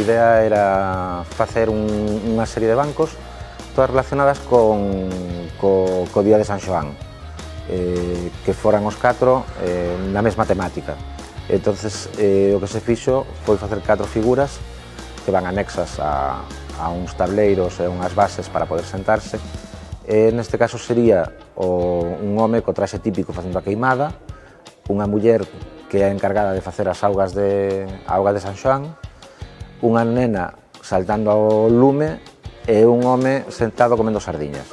idea era facer unha serie de bancos todas relacionadas co Día de San Xoán, que foran os 4 na mesma temática. Entonces, o que se fixo foi facer 4 figuras que van anexas a uns tableiros e unhas bases para poder sentarse. Neste caso sería un home co traxe típico facendo a queimada, unha muller que é encargada de facer as augas de San Xoán, unha nena saltando ao lume e un home sentado comendo sardiñas.